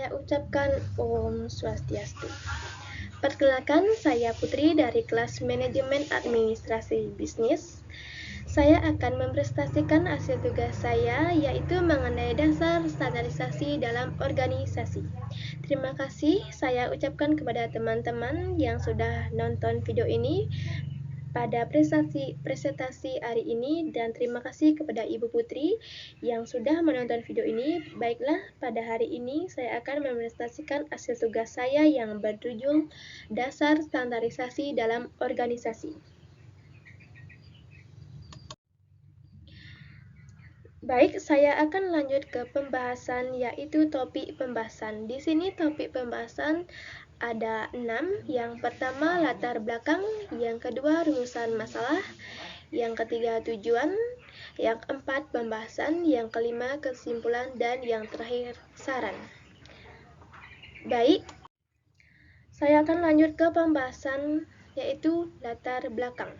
saya ucapkan Om Swastiastu. Perkenalkan, saya Putri dari kelas Manajemen Administrasi Bisnis. Saya akan mempresentasikan hasil tugas saya, yaitu mengenai dasar standarisasi dalam organisasi. Terima kasih saya ucapkan kepada teman-teman yang sudah nonton video ini pada presentasi hari ini, dan terima kasih kepada Ibu Putri yang sudah menonton video ini. Baiklah, pada hari ini saya akan mempresentasikan hasil tugas saya yang berjudul Dasar Standarisasi dalam Organisasi. Baik, saya akan lanjut ke pembahasan, yaitu topik pembahasan. Di sini topik pembahasan ada 6. Yang pertama latar belakang, yang kedua rumusan masalah, yang ketiga tujuan, yang keempat pembahasan, yang kelima kesimpulan, dan yang terakhir saran. Baik, saya akan lanjut ke pembahasan, yaitu latar belakang.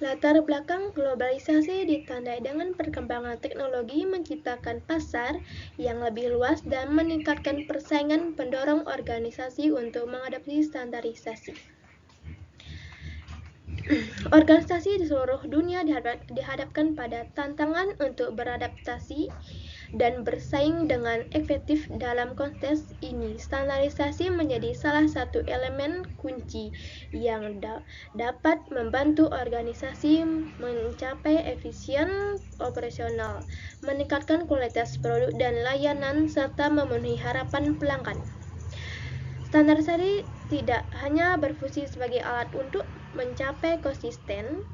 Latar belakang globalisasi ditandai dengan perkembangan teknologi menciptakan pasar yang lebih luas dan meningkatkan persaingan pendorong organisasi untuk mengadopsi standarisasi. Organisasi di seluruh dunia dihadapkan pada tantangan untuk beradaptasi dan bersaing dengan efektif. Dalam konteks ini, standarisasi menjadi salah satu elemen kunci yang dapat membantu organisasi mencapai efisien operasional, meningkatkan kualitas produk dan layanan, serta memenuhi harapan pelanggan. Standarisasi tidak hanya berfungsi sebagai alat untuk mencapai konsisten,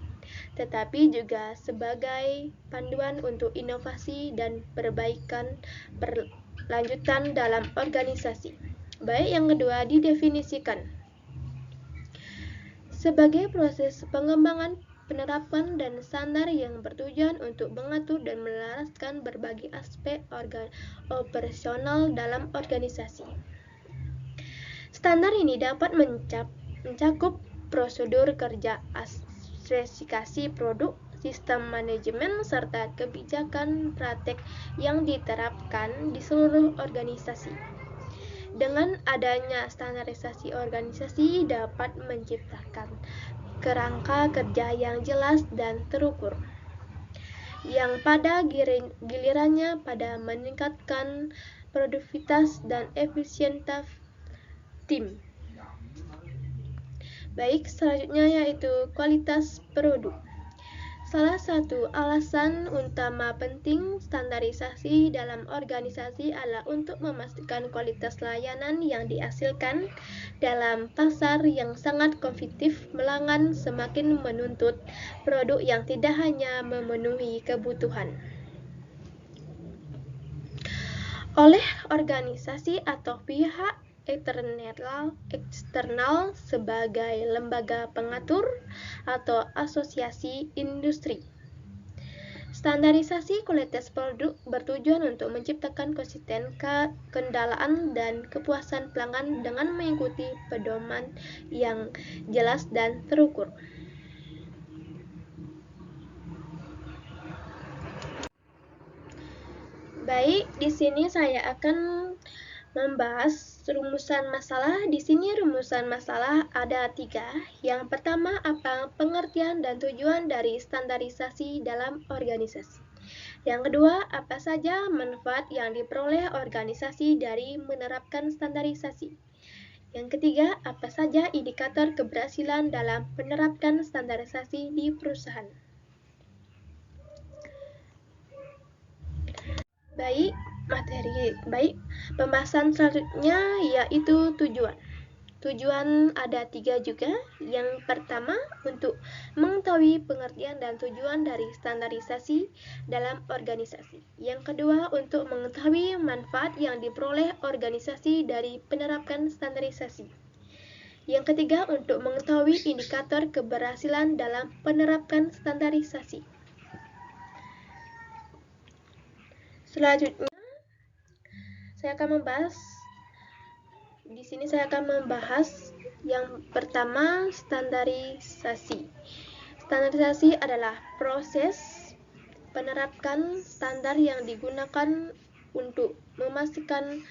tetapi juga sebagai panduan untuk inovasi dan perbaikan berlanjutan dalam organisasi. Baik, yang kedua didefinisikan sebagai proses pengembangan, penerapan, dan standar yang bertujuan untuk mengatur dan melaraskan berbagai aspek operasional dalam organisasi. Standar ini dapat mencakup prosedur kerja, spesifikasi produk, sistem manajemen, serta kebijakan praktek yang diterapkan di seluruh organisasi. Dengan adanya standarisasi, organisasi dapat menciptakan kerangka kerja yang jelas dan terukur, yang pada gilirannya pada meningkatkan produktivitas dan efisiensi tim. Baik, selanjutnya yaitu kualitas produk. Salah satu alasan utama penting standarisasi dalam organisasi adalah untuk memastikan kualitas layanan yang dihasilkan dalam pasar yang sangat kompetitif. Pelanggan semakin menuntut produk yang tidak hanya memenuhi kebutuhan oleh organisasi atau pihak eksternal sebagai lembaga pengatur atau asosiasi industri. Standarisasi kualitas produk bertujuan untuk menciptakan konsisten kendalian dan kepuasan pelanggan dengan mengikuti pedoman yang jelas dan terukur. Baik, di sini saya akan membahas rumusan masalah. Di sini rumusan masalah ada 3. Yang pertama, apa pengertian dan tujuan dari standarisasi dalam organisasi. Yang kedua, apa saja manfaat yang diperoleh organisasi dari menerapkan standarisasi. Yang ketiga, apa saja indikator keberhasilan dalam menerapkan standarisasi di perusahaan. Baik, pembahasan selanjutnya yaitu tujuan. Tujuan ada 3 juga. Yang pertama, untuk mengetahui pengertian dan tujuan dari standarisasi dalam organisasi. Yang kedua, untuk mengetahui manfaat yang diperoleh organisasi dari penerapan standarisasi. Yang ketiga, untuk mengetahui indikator keberhasilan dalam penerapan standarisasi. Selanjutnya, saya akan membahas yang pertama, standarisasi. Standarisasi adalah proses penerapan standar yang digunakan untuk memastikan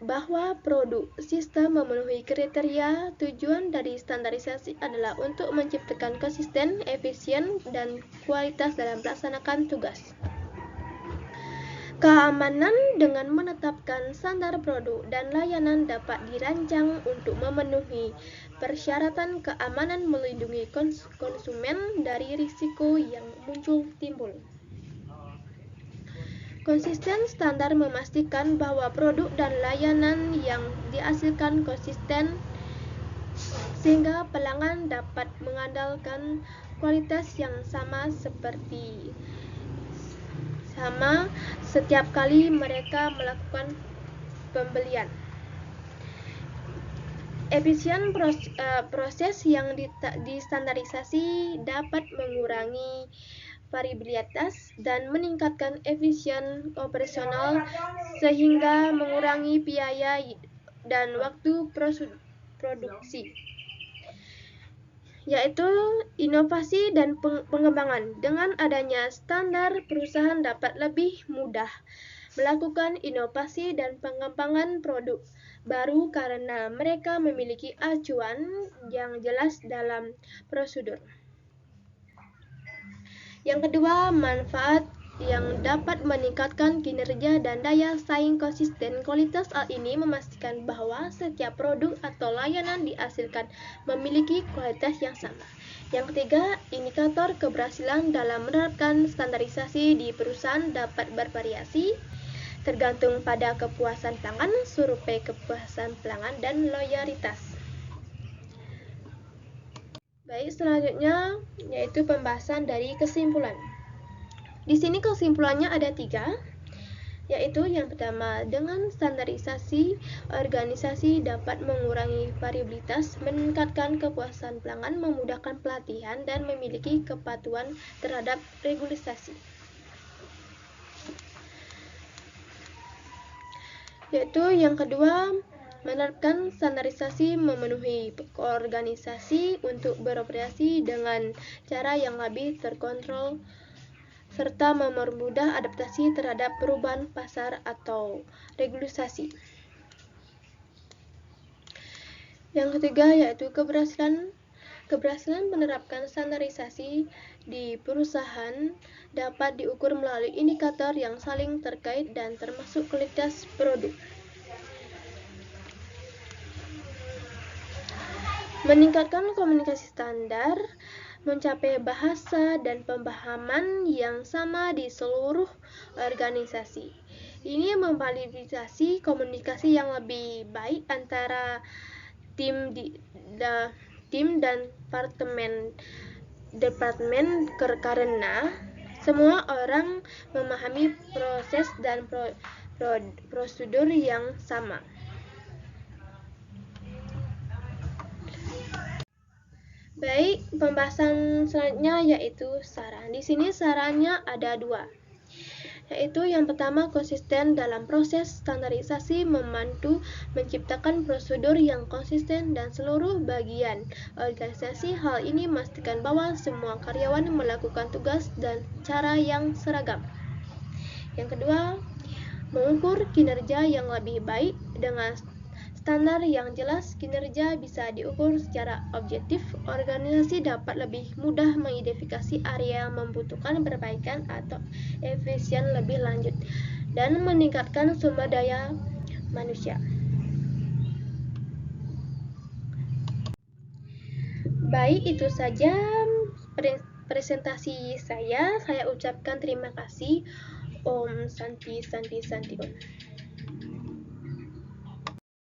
bahwa produk sistem memenuhi kriteria. Tujuan dari standarisasi adalah untuk menciptakan konsisten, efisien, dan kualitas dalam melaksanakan tugas. Keamanan dengan menetapkan standar produk dan layanan dapat dirancang untuk memenuhi persyaratan keamanan, melindungi konsumen dari risiko yang timbul. Konsisten standar memastikan bahwa produk dan layanan yang dihasilkan konsisten sehingga pelanggan dapat mengandalkan kualitas yang sama setiap kali mereka melakukan pembelian. Efisien proses yang distandarisasi dapat mengurangi variabilitas dan meningkatkan efisien operasional sehingga mengurangi biaya dan waktu produksi, yaitu inovasi dan pengembangan. Dengan adanya standar, perusahaan dapat lebih mudah melakukan inovasi dan pengembangan produk baru karena mereka memiliki acuan yang jelas dalam prosedur. Yang kedua, manfaat yang dapat meningkatkan kinerja dan daya saing konsisten. Kualitas ini memastikan bahwa setiap produk atau layanan dihasilkan memiliki kualitas yang sama. Yang ketiga, indikator keberhasilan dalam menerapkan standarisasi di perusahaan dapat bervariasi tergantung pada kepuasan pelanggan, survei kepuasan pelanggan, dan loyalitas. Baik, selanjutnya yaitu pembahasan dari kesimpulan. Di sini kesimpulannya ada 3, yaitu yang pertama, dengan standarisasi, organisasi dapat mengurangi variabilitas, meningkatkan kepuasan pelanggan, memudahkan pelatihan, dan memiliki kepatuhan terhadap regulasi. Yaitu yang kedua, menerapkan standarisasi memenuhi organisasi untuk beroperasi dengan cara yang lebih terkontrol serta mempermudah adaptasi terhadap perubahan pasar atau regulasi. Yang ketiga yaitu keberhasilan menerapkan standarisasi di perusahaan dapat diukur melalui indikator yang saling terkait dan termasuk kualitas produk. Meningkatkan komunikasi standar, mencapai bahasa dan pemahaman yang sama di seluruh organisasi. Ini memfasilitasi komunikasi yang lebih baik antara tim dan departemen karena semua orang memahami proses dan prosedur yang sama. Baik, pembahasan selanjutnya yaitu saran. Di sini sarannya ada 2, yaitu yang pertama, konsisten dalam proses standarisasi membantu menciptakan prosedur yang konsisten dan seluruh bagian organisasi. Hal ini memastikan bahwa semua karyawan melakukan tugas dan cara yang seragam. Yang kedua, mengukur kinerja yang lebih baik dengan standar yang jelas. Kinerja bisa diukur secara objektif. Organisasi dapat lebih mudah mengidentifikasi area yang membutuhkan perbaikan atau efisien lebih lanjut dan meningkatkan sumber daya manusia. Baik, itu saja presentasi saya. Saya ucapkan terima kasih. Om Santi Santi Santi Om.